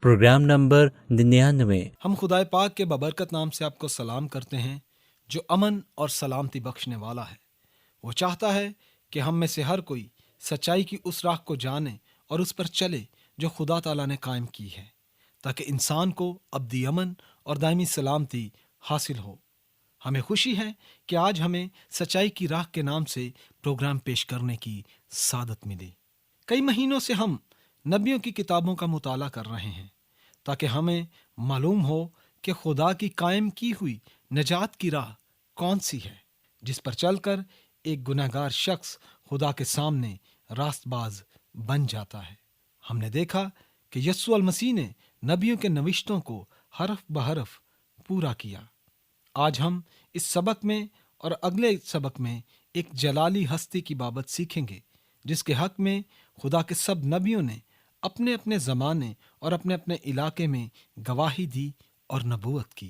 Programme number 99। हम खुदाए पाक के बबरकत नाम से आपको सलाम करते हैं जो अमन और सलामती बख्शने वाला है। वो चाहता है कि हम में से हर कोई सच्चाई की उस राह को जाने और उस पर चले जो खुदा ताला ने कायम की है, ताकि इंसान को अब्दी अमन और दायमी सलामती हासिल हो। हमें खुशी है कि आज हमें सच्चाई की राह के नाम से प्रोग्राम पेश करने की सादत मिली। कई महीनों से हम नबियों की किताबों का मुताला कर रहे हैं ताकि हमें मालूम हो कि खुदा की कायम की हुई नजात की राह कौन सी है, जिस पर चलकर एक गुनहगार शख्स खुदा के सामने रास्तबाज बन जाता है। हमने देखा कि यस्सु अल मसीह ने नबियों के नविश्तों को हरफ बहरफ पूरा किया। आज हम इस सबक में और अगले सबक में एक जलाली हस्ती की बाबत सीखेंगे जिसके हक में खुदा के सब नबियों ने अपने अपने ज़माने और अपने अपने इलाके में गवाही दी और नबूवत की।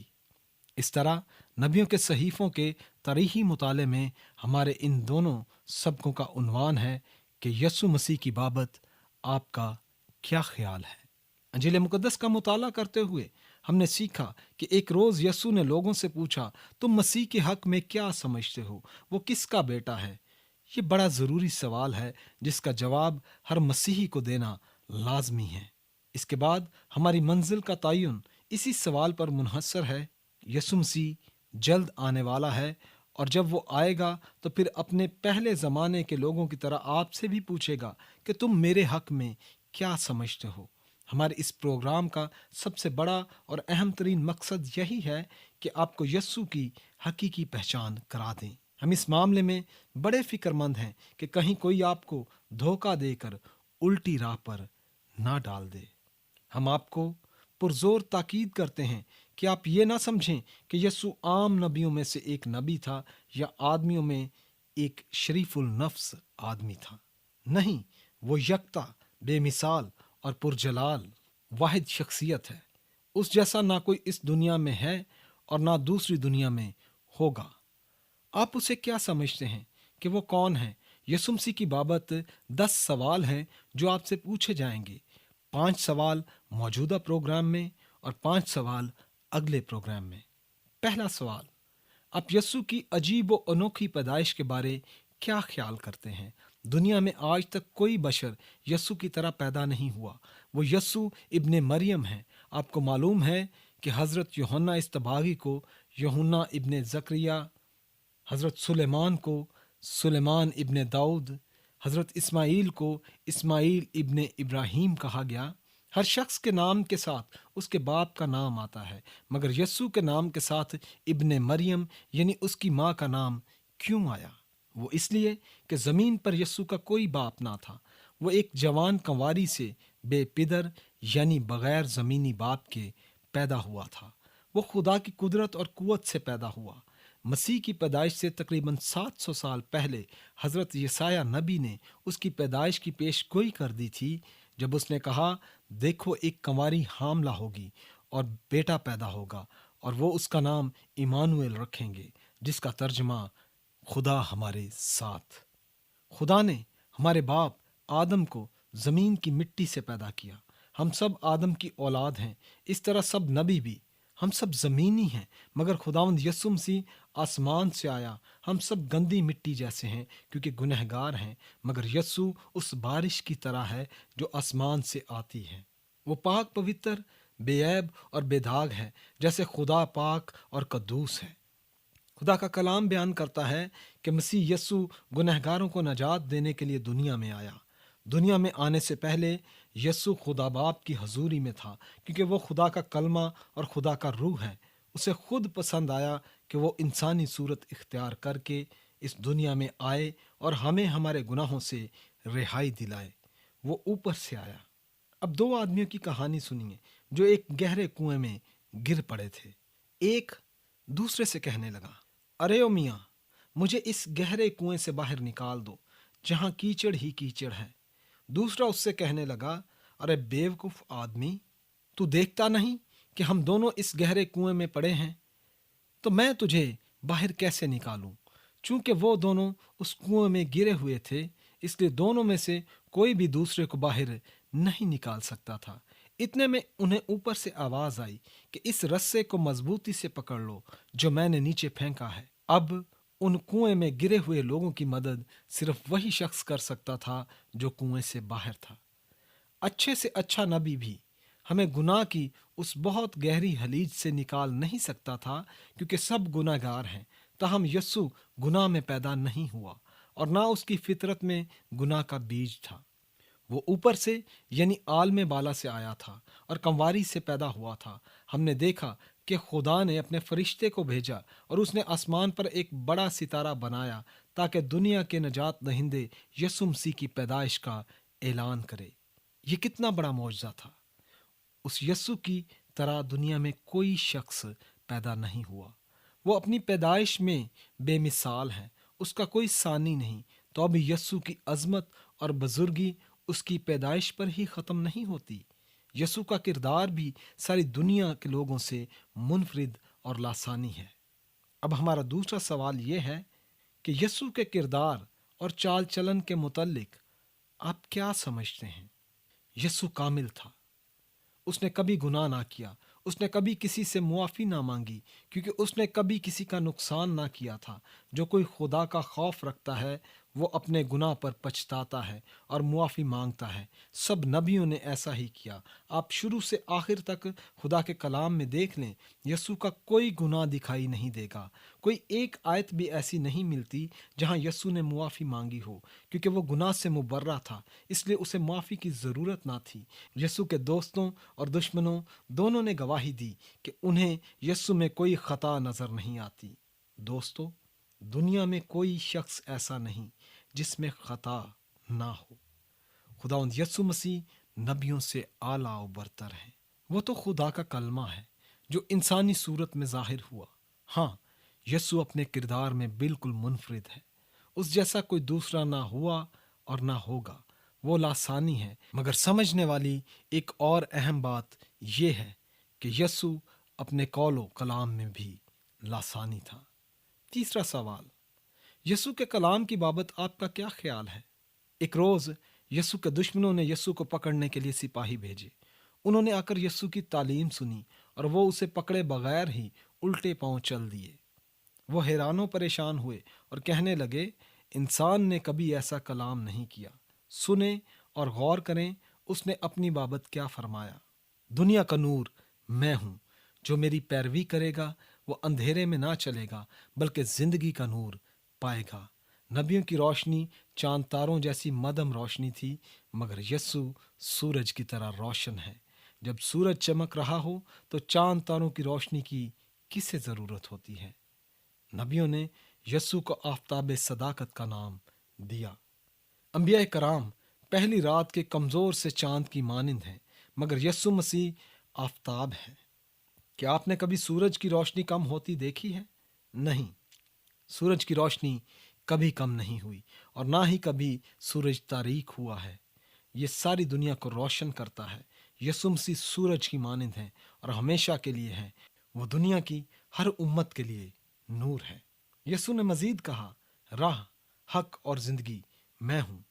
इस तरह नबियों के सहीफ़ों के तारीख़ी मुताले में हमारे इन दोनों सबकों का उन्वान है कि यस्सु मसीह की बाबत आपका क्या ख्याल है। अंजील मुकद्दस का मुताला करते हुए हमने सीखा कि एक रोज़ यस्सु ने लोगों से पूछा, तुम मसीह के हक में क्या समझते हो, वो किसका बेटा है? ये बड़ा ज़रूरी सवाल है जिसका जवाब हर मसीही को देना लाजमी है। इसके बाद हमारी मंजिल का तयन इसी सवाल पर मुनहसर है। यीशु मसीह जल्द आने वाला है और जब वो आएगा तो फिर अपने पहले ज़माने के लोगों की तरह आपसे भी पूछेगा कि तुम मेरे हक में क्या समझते हो। हमारे इस प्रोग्राम का सबसे बड़ा और अहम तरीन मकसद यही है कि आपको यस्सु की हकीकी पहचान करा दें। हम इस मामले में बड़े फिक्रमंद हैं कि कहीं कोई आपको धोखा देकर उल्टी राह पर ना डाल दे। हम आपको पुरजोर ताकीद करते हैं कि आप ये ना समझें कि यस्सु आम नबियों में से एक नबी था या आदमियों में एक शरीफुल नफ्स आदमी था। नहीं, वो यकता, बेमिसाल और पुरजलाल वाहिद शख्सियत है। उस जैसा ना कोई इस दुनिया में है और ना दूसरी दुनिया में होगा। आप उसे क्या समझते हैं कि वो कौन है? यीशु मसीह की बाबत 10 सवाल हैं जो आपसे पूछे जाएंगे। 5 सवाल मौजूदा प्रोग्राम में और 5 सवाल अगले प्रोग्राम में। पहला सवाल, आप यस्सु की अजीब व अनोखी पैदाइश के बारे क्या ख्याल करते हैं? दुनिया में आज तक कोई बशर यस्सु की तरह पैदा नहीं हुआ। वो यस्सु इब्ने मरियम है। आपको मालूम है कि हज़रत यूहन्ना इस्तबागी को यूहन्ना इब्ने ज़करिया, हज़रत सुलेमान को सुलेमान इब्ने दाऊद, हज़रत इस्माईल को इस्माईल इब्ने इब्राहीम कहा गया। हर शख्स के नाम के साथ उसके बाप का नाम आता है, मगर यस्सु के नाम के साथ इब्ने मरियम यानी उसकी माँ का नाम क्यों आया? वो इसलिए कि ज़मीन पर यस्सु का कोई बाप ना था। वो एक जवान कंवारी से बेपिदर यानी बगैर ज़मीनी बाप के पैदा हुआ था। वो खुदा की कुदरत और कुव्वत से पैदा हुआ। मसीह की पैदाइश से तकरीबन 700 साल पहले हज़रत यसाया नबी ने उसकी पैदाइश की पेशगोई कर दी थी, जब उसने कहा, देखो एक कंवारी हामला होगी और बेटा पैदा होगा और वो उसका नाम इमानुएल रखेंगे, जिसका तर्जमा खुदा हमारे साथ। खुदा ने हमारे बाप आदम को ज़मीन की मिट्टी से पैदा किया। हम सब आदम की औलाद हैं। इस तरह सब नबी भी। हम सब ज़मीनी हैं, मगर खुदावंद यस्सु मसीह आसमान से आया। हम सब गंदी मिट्टी जैसे हैं क्योंकि गुनहगार हैं, मगर यस्सु उस बारिश की तरह है जो आसमान से आती है। वो पाक पवित्र, बेऐब और बेदाग है, जैसे खुदा पाक और कद्दूस है। खुदा का कलाम बयान करता है कि मसीह यस्सु गुनहगारों को नजात देने के लिए दुनिया में आया। दुनिया में आने से पहले यस्सु खुदा बाप की हजूरी में था, क्योंकि वो खुदा का कलमा और खुदा का रूह है। उसे खुद पसंद आया कि वो इंसानी सूरत इख्तियार करके इस दुनिया में आए और हमें हमारे गुनाहों से रिहाई दिलाए। वो ऊपर से आया। अब 2 आदमियों की कहानी सुनिए जो एक गहरे कुएं में गिर पड़े थे। एक दूसरे से कहने लगा, अरे ओ मियाँ, मुझे इस गहरे कुएं से बाहर निकाल दो जहाँ कीचड़ ही कीचड़ है। दूसरा उससे कहने लगा, अरे बेवकूफ़ आदमी, तू देखता नहीं कि हम दोनों इस गहरे कुएं में पड़े हैं? तो मैं तुझे बाहर कैसे निकालूं? चूंकि वो दोनों उस कुएं में गिरे हुए थे, इसलिए दोनों में से कोई भी दूसरे को बाहर नहीं निकाल सकता था। इतने में उन्हें ऊपर से आवाज आई कि इस रस्से को मजबूती से पकड़ लो जो मैंने नीचे फेंका है। अब उन कुएं में गिरे हुए लोगों की मदद सिर्फ वही शख्स कर सकता था जो कुएं से बाहर था। अच्छे से अच्छा नबी भी हमें गुनाह की उस बहुत गहरी हलीज से निकाल नहीं सकता था, क्योंकि सब गुनाहगार हैं। ताहम यस्सु गुनाह में पैदा नहीं हुआ और ना उसकी फितरत में गुनाह का बीज था। वो ऊपर से यानी आलम बाला से आया था और कंवारी से पैदा हुआ था। हमने देखा कि खुदा ने अपने फरिश्ते को भेजा और उसने आसमान पर एक बड़ा सितारा बनाया ताकि दुनिया के नजात दहिंदे यीशु मसीह की पैदाइश का ऐलान करे। ये कितना बड़ा मौजज़ा था। उस यस्सु की तरह दुनिया में कोई शख्स पैदा नहीं हुआ। वो अपनी पैदाइश में बेमिसाल है, उसका कोई सानी नहीं। तो अब यस्सु की अजमत और बुजुर्गी उसकी पैदाइश पर ही ख़त्म नहीं होती। यस्सु का किरदार भी सारी दुनिया के लोगों से मुनफरिद और लासानी है। अब हमारा दूसरा सवाल यह है कि यस्सु के किरदार और चाल चलन के मुतल्लिक आप क्या समझते हैं? यस्सु कामिल था, उसने कभी गुनाह ना किया, उसने कभी किसी से मुआफ़ी ना मांगी, क्योंकि उसने कभी किसी का नुकसान ना किया था। जो कोई खुदा का खौफ रखता है वो अपने गुनाह पर पछताता है और मुआफ़ी मांगता है। सब नबियों ने ऐसा ही किया। आप शुरू से आखिर तक खुदा के कलाम में देख लें, यस्सु का कोई गुनाह दिखाई नहीं देगा। कोई एक आयत भी ऐसी नहीं मिलती जहाँ यस्सु ने मुआफ़ी मांगी हो, क्योंकि वो गुनाह से मुबर्रा था, इसलिए उसे मुआफ़ी की ज़रूरत ना थी। यस्सु के दोस्तों और दुश्मनों दोनों ने गवाही दी कि उन्हें यस्सु में कोई खता नज़र नहीं आती। दोस्तों, दुनिया में कोई शख्स ऐसा नहीं जिसमें खता ना हो। खुदावंद यस्सु मसीह नबियों से आला और बरतर है। वो तो खुदा का कलमा है जो इंसानी सूरत में जाहिर हुआ। हाँ, यस्सु अपने किरदार में बिल्कुल मुनफरिद है। उस जैसा कोई दूसरा ना हुआ और ना होगा। वो लासानी है, मगर समझने वाली एक और अहम बात यह है कि यस्सु अपने कौलो कलाम में भी लासानी था। तीसरा सवाल, यस्सु के कलाम की बाबत आपका क्या ख्याल है? एक रोज़ यस्सु के दुश्मनों ने यस्सु को पकड़ने के लिए सिपाही भेजे। उन्होंने आकर यस्सु की तालीम सुनी और वो उसे पकड़े बगैर ही उल्टे पांव चल दिए। वो हैरानों परेशान हुए और कहने लगे, इंसान ने कभी ऐसा कलाम नहीं किया। सुने और गौर करें उसने अपनी बाबत क्या फरमाया। दुनिया का नूर मैं हूँ, जो मेरी पैरवी करेगा वो अंधेरे में ना चलेगा बल्कि जिंदगी का नूर पाएगा। नबियों की रोशनी चांद तारों जैसी मदम रोशनी थी, मगर यस्सु सूरज की तरह रोशन है। जब सूरज चमक रहा हो तो चांद तारों की रोशनी की किसे ज़रूरत होती है? नबियों ने यस्सु को आफताब सदाकत का नाम दिया। अंबिया कराम पहली रात के कमज़ोर से चांद की मानिंद हैं, मगर यस्सु मसीह आफताब है। क्या आपने कभी सूरज की रोशनी कम होती देखी है? नहीं, सूरज की रोशनी कभी कम नहीं हुई और ना ही कभी सूरज तारीक हुआ है। ये सारी दुनिया को रोशन करता है। यीशु मसीह सूरज की मानिंद है और हमेशा के लिए है। वो दुनिया की हर उम्मत के लिए नूर है। यीशु ने मजीद कहा, राह, हक और जिंदगी मैं हूँ।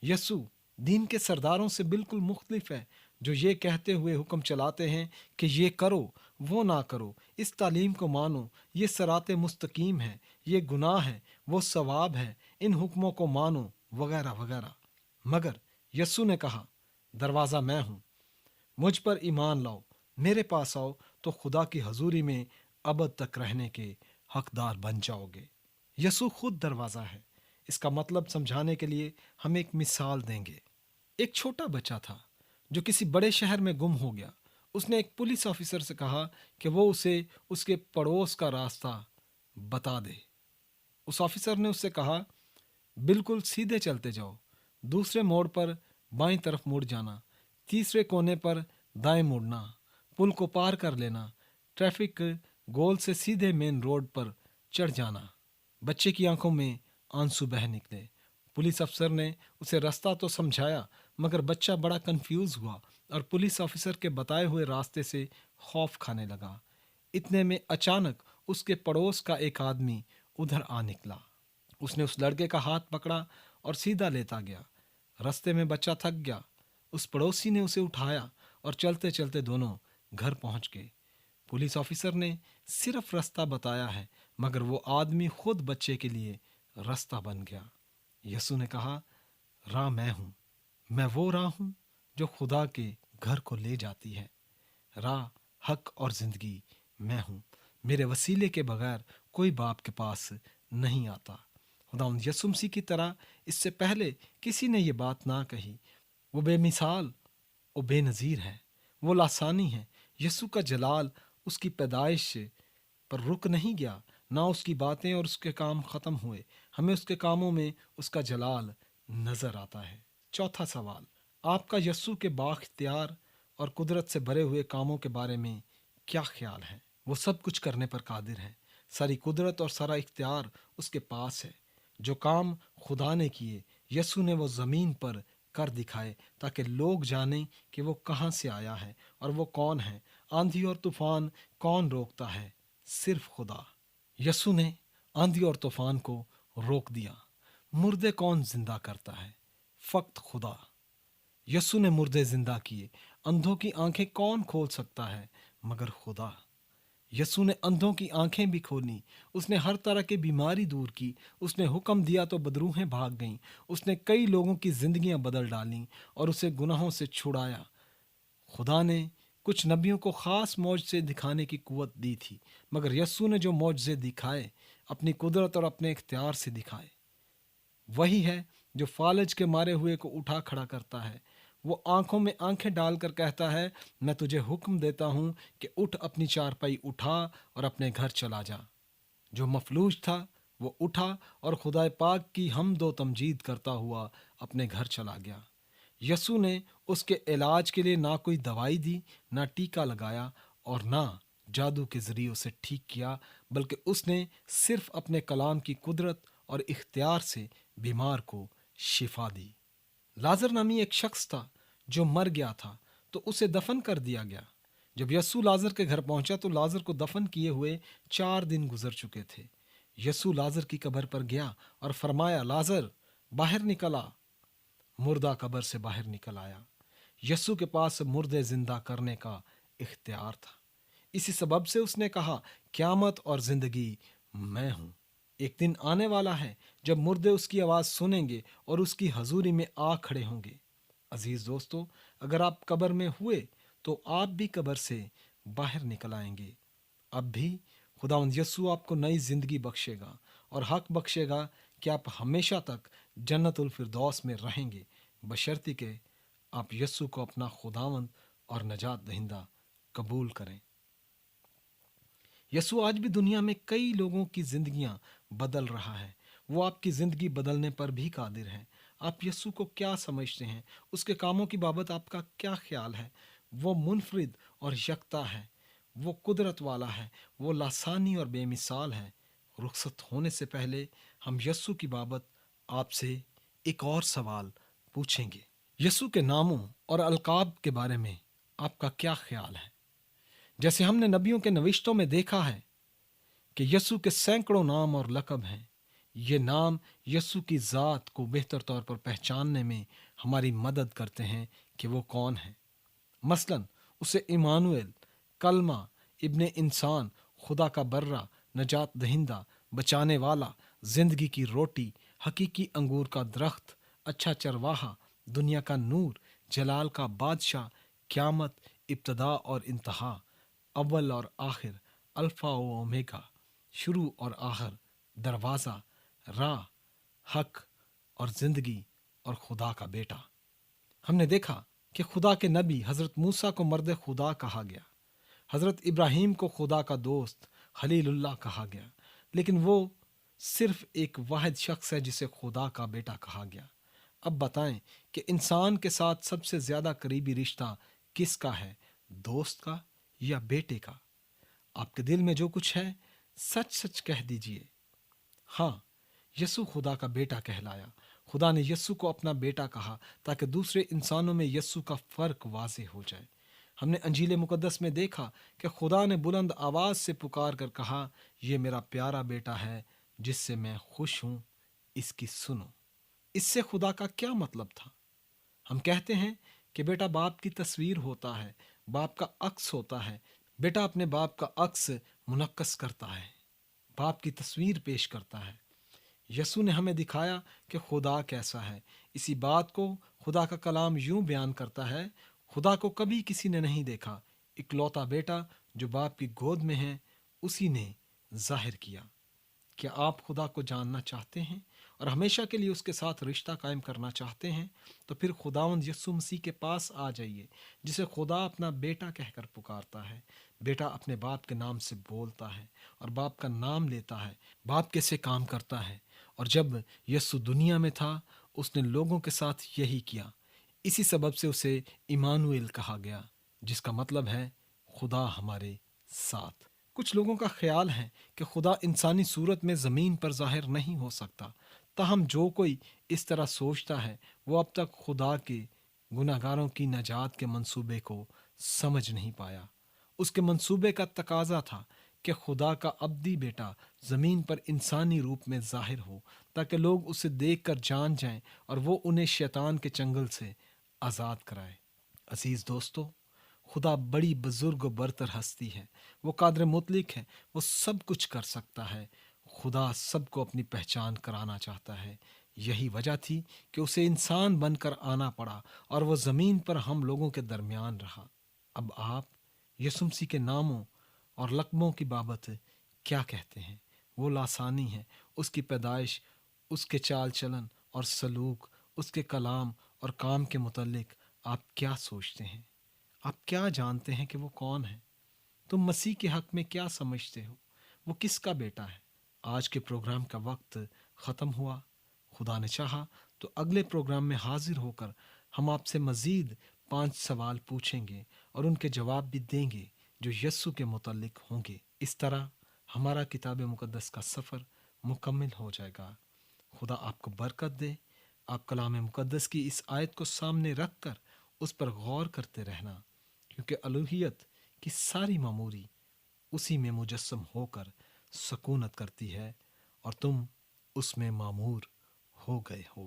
यीशु दीन के सरदारों से बिल्कुल मुख्तलिफ है, जो ये कहते हुए हुक्म चलाते हैं कि ये करो, वो ना करो, इस तालीम को मानो, ये सराते मुस्तकीम है, ये गुनाह है, वो सवाब है, इन हुक्मों को मानो, वगैरह वगैरह। मगर यस्सु ने कहा, दरवाज़ा मैं हूँ, मुझ पर ईमान लाओ, मेरे पास आओ तो खुदा की हजूरी में अबद तक रहने के हकदार बन जाओगे। यस्सु खुद दरवाज़ा है। इसका मतलब समझाने के लिए हम एक मिसाल देंगे। एक छोटा बच्चा था जो किसी बड़े शहर में गुम हो गया। उसने एक पुलिस ऑफिसर से कहा कि वो उसे उसके पड़ोस का रास्ता बता दे। उस ऑफिसर ने उससे कहा, बिल्कुल सीधे चलते जाओ, दूसरे मोड़ पर बाईं तरफ मुड़ जाना, तीसरे कोने पर दाएं मुड़ना, पुल को पार कर लेना, ट्रैफिक गोल से सीधे मेन रोड पर चढ़ जाना। बच्चे की आंखों में आंसू बह निकले। पुलिस अफसर ने उसे रास्ता तो समझाया, मगर बच्चा बड़ा कंफ्यूज हुआ और पुलिस ऑफिसर के बताए हुए रास्ते से खौफ खाने लगा। इतने में अचानक उसके पड़ोस का एक आदमी उधर आ निकला। उसने उस लड़के का हाथ पकड़ा और सीधा लेता गया। रास्ते में बच्चा थक गया। उस पड़ोसी ने उसे उठाया और चलते चलते दोनों घर पहुंच गए। पुलिस ऑफिसर ने सिर्फ रास्ता बताया है, मगर वो आदमी खुद बच्चे के लिए रास्ता बन गया। यसु ने कहा, राह मैं हूँ, मैं वो राह हूँ जो खुदा के घर को ले जाती है। राह, हक और जिंदगी मैं हूँ। मेरे वसीले के बगैर कोई बाप के पास नहीं आता। खुदावंद यीशु मसीह की तरह इससे पहले किसी ने ये बात ना कही। वो बेमिसाल, वो बेनज़ीर है, वो लासानी है। यीशु का जलाल उसकी पैदाइश पर रुक नहीं गया, ना उसकी बातें और उसके काम ख़त्म हुए। हमें उसके कामों में उसका जलाल नज़र आता है। चौथा सवाल, आपका यीशु के बाख्तियार और कुदरत से भरे हुए कामों के बारे में क्या ख्याल है? वो सब कुछ करने पर कादिर है। सारी कुदरत और सारा इख्तियार उसके पास है। जो काम खुदा ने किए, यीशु ने वो ज़मीन पर कर दिखाए, ताकि लोग जानें कि वो कहाँ से आया है और वो कौन है। आंधी और तूफान कौन रोकता है? सिर्फ खुदा। यीशु ने आंधी और तूफान को रोक दिया। मुर्दे कौन जिंदा करता है? फक्त खुदा। यीशु ने मुर्दे जिंदा किए। अंधों की आंखें कौन खोल सकता है मगर खुदा। यीशु ने अंधों की आंखें भी खोली। उसने हर तरह की बीमारी दूर की। उसने हुक्म दिया तो बदरूहें भाग गईं। उसने कई लोगों की जिंदगियां बदल डालीं और उसे गुनाहों से छुड़ाया। खुदा ने कुछ नबियों को खास मौजज़े दिखाने की कुव्वत दी थी, मगर यीशु ने जो मौजज़े दिखाए, अपनी कुदरत और अपने इख्तियार से दिखाए। वही है जो फालज के मारे हुए को उठा खड़ा करता है। वो आंखों में आंखें डालकर कहता है, मैं तुझे हुक्म देता हूँ कि उठ, अपनी चारपाई उठा और अपने घर चला जा। जो मफलूज था वो उठा और खुदाए पाक की हमदो तमजीद करता हुआ अपने घर चला गया। यसु ने उसके इलाज के लिए ना कोई दवाई दी, ना टीका लगाया और ना जादू के जरिए उसे ठीक किया, बल्कि उसने सिर्फ अपने कलाम की कुदरत और इख्तियार से बीमार को शिफा दी। लाजर नामी एक शख्स था जो मर गया था, तो उसे दफन कर दिया गया। जब यसु लाजर के घर पहुंचा तो लाजर को दफन किए हुए 4 दिन गुजर चुके थे। यसु लाजर की कब्र पर गया और फरमाया, लाजर बाहर निकल आ। मुर्दा कब्र से बाहर निकल आया। यसु के पास मुर्दे जिंदा करने का इख्तियार था। इसी सबब से उसने कहा, क़यामत और जिंदगी मैं हूं। एक दिन आने वाला है जब मुर्दे उसकी आवाज सुनेंगे और उसकी हजूरी में आ खड़े होंगे। अजीज दोस्तों, अगर आप कब्र में हुए तो आप भी कब्र से बाहर निकल आएंगे। अब भी खुदावंद यीशु आपको नई जिंदगी बख्शेगा और हक बख्शेगा कि आप हमेशा तक जन्नतुल फिरदौस में रहेंगे, बशर्ते कि आप यीशु को अपना खुदावंद और नजात दहिंदा कबूल करें। यीशु आज भी दुनिया में कई लोगों की जिंदगियां बदल रहा है। वो आपकी जिंदगी बदलने पर भी कादिर है। आप यीशु को क्या समझते हैं? उसके कामों की बाबत आपका क्या ख्याल है? वो मुनफरिद और यकता है। वो कुदरत वाला है। वो लासानी और बेमिसाल है। रुखसत होने से पहले हम यीशु की बाबत आपसे एक और सवाल पूछेंगे। यीशु के नामों और अलकाब के बारे में आपका क्या ख्याल है? जैसे हमने नबियों के नविश्तों में देखा है कि यीशु के सैकड़ों नाम और लक़ब हैं। ये नाम यीशु की ज़ात को बेहतर तौर पर पहचानने में हमारी मदद करते हैं कि वो कौन है। मसलन उसे इमानुएल, कलमा, इब्ने इंसान, खुदा का बर्रा, नजात दहिंदा, बचाने वाला, जिंदगी की रोटी, हकीकी अंगूर का दरख्त, अच्छा चरवाहा, दुनिया का नूर, जलाल का बादशाह, क़यामत, इब्तदा और इंतहा, अव्वल और आखिर, अल्फा व ओमेगा, शुरू और आखिर, दरवाज़ा, राह, हक और जिंदगी और खुदा का बेटा। हमने देखा कि खुदा के नबी हज़रत मूसा को मर्द खुदा कहा गया, हज़रत इब्राहीम को खुदा का दोस्त खलीलुल्लाह कहा गया, लेकिन वो सिर्फ एक वाहिद शख्स है जिसे खुदा का बेटा कहा गया। अब बताएं कि इंसान के साथ सबसे ज़्यादा करीबी रिश्ता किसका है, दोस्त का या बेटे का? आपके दिल में जो कुछ है सच सच कह दीजिए। हाँ, यीशु खुदा का बेटा कहलाया। खुदा ने यीशु को अपना बेटा कहा ताकि दूसरे इंसानों में यीशु का फ़र्क वाज़ेह हो जाए। हमने अंजील मुक़द्दस में देखा कि खुदा ने बुलंद आवाज़ से पुकार कर कहा, ये मेरा प्यारा बेटा है जिससे मैं खुश हूँ, इसकी सुनो। इससे खुदा का क्या मतलब था? हम कहते हैं کہ بیٹا باپ کی تصویر ہوتا ہے، باپ کا عکس ہوتا ہے، بیٹا اپنے باپ کا عکس منعکس کرتا ہے، باپ کی تصویر پیش کرتا ہے۔ یسوع نے ہمیں دکھایا کہ خدا کیسا ہے۔ اسی بات کو خدا کا کلام یوں بیان کرتا ہے: خدا کو کبھی کسی نے نہیں دیکھا، اکلوتا بیٹا جو باپ کی گود میں ہے اسی نے ظاہر کیا۔ کیا آپ خدا کو جاننا چاہتے ہیں اور ہمیشہ کے لیے اس کے ساتھ رشتہ قائم کرنا چاہتے ہیں؟ تو پھر خداوند یسوع مسیح کے پاس آ جائیے، جسے خدا اپنا بیٹا کہہ کر پکارتا ہے۔ بیٹا اپنے باپ کے نام سے بولتا ہے اور باپ کا نام لیتا ہے، باپ کیسے کام کرتا ہے۔ اور جب یسوع دنیا میں تھا اس نے لوگوں کے ساتھ یہی کیا۔ اسی سبب سے اسے ایمانویل کہا گیا، جس کا مطلب ہے خدا ہمارے ساتھ۔ کچھ لوگوں کا خیال ہے کہ خدا انسانی صورت میں زمین پر ظاہر نہیں ہو سکتا، تاہم جو کوئی اس طرح سوچتا ہے وہ اب تک خدا کے گناہ گاروں کی نجات کے منصوبے کو سمجھ نہیں پایا۔ اس کے منصوبے کا تقاضا تھا کہ خدا کا ابدی بیٹا زمین پر انسانی روپ میں ظاہر ہو، تاکہ لوگ اسے دیکھ کر جان جائیں اور وہ انہیں شیطان کے چنگل سے آزاد کرائے۔ عزیز دوستو، خدا بڑی بزرگ و برتر ہستی ہے، وہ قادر مطلق ہے، وہ سب کچھ کر سکتا ہے۔ خدا سب کو اپنی پہچان کرانا چاہتا ہے۔ یہی وجہ تھی کہ اسے انسان بن کر آنا پڑا اور وہ زمین پر ہم لوگوں کے درمیان رہا۔ اب آپ یسوع مسیح کے ناموں اور لقبوں کی بابت کیا کہتے ہیں؟ وہ لاسانی ہے، اس کی پیدائش، اس کے چال چلن اور سلوک، اس کے کلام اور کام کے متعلق آپ کیا سوچتے ہیں؟ آپ کیا جانتے ہیں کہ وہ کون ہے؟ تم مسیح کے حق میں کیا سمجھتے ہو؟ وہ کس کا بیٹا ہے؟ آج کے پروگرام کا وقت ختم ہوا۔ خدا نے چاہا تو اگلے پروگرام میں حاضر ہو کر ہم آپ سے مزید 5 سوال پوچھیں گے اور ان کے جواب بھی دیں گے جو یسوع کے متعلق ہوں گے۔ اس طرح ہمارا کتاب مقدس کا سفر مکمل ہو جائے گا۔ خدا آپ کو برکت دے۔ آپ کلام مقدس کی اس آیت کو سامنے رکھ کر اس پر غور کرتے رہنا، کیونکہ الوہیت کی ساری معموری اسی میں مجسم ہو کر سکونت کرتی ہے اور تم اس میں معمور ہو گئے ہو۔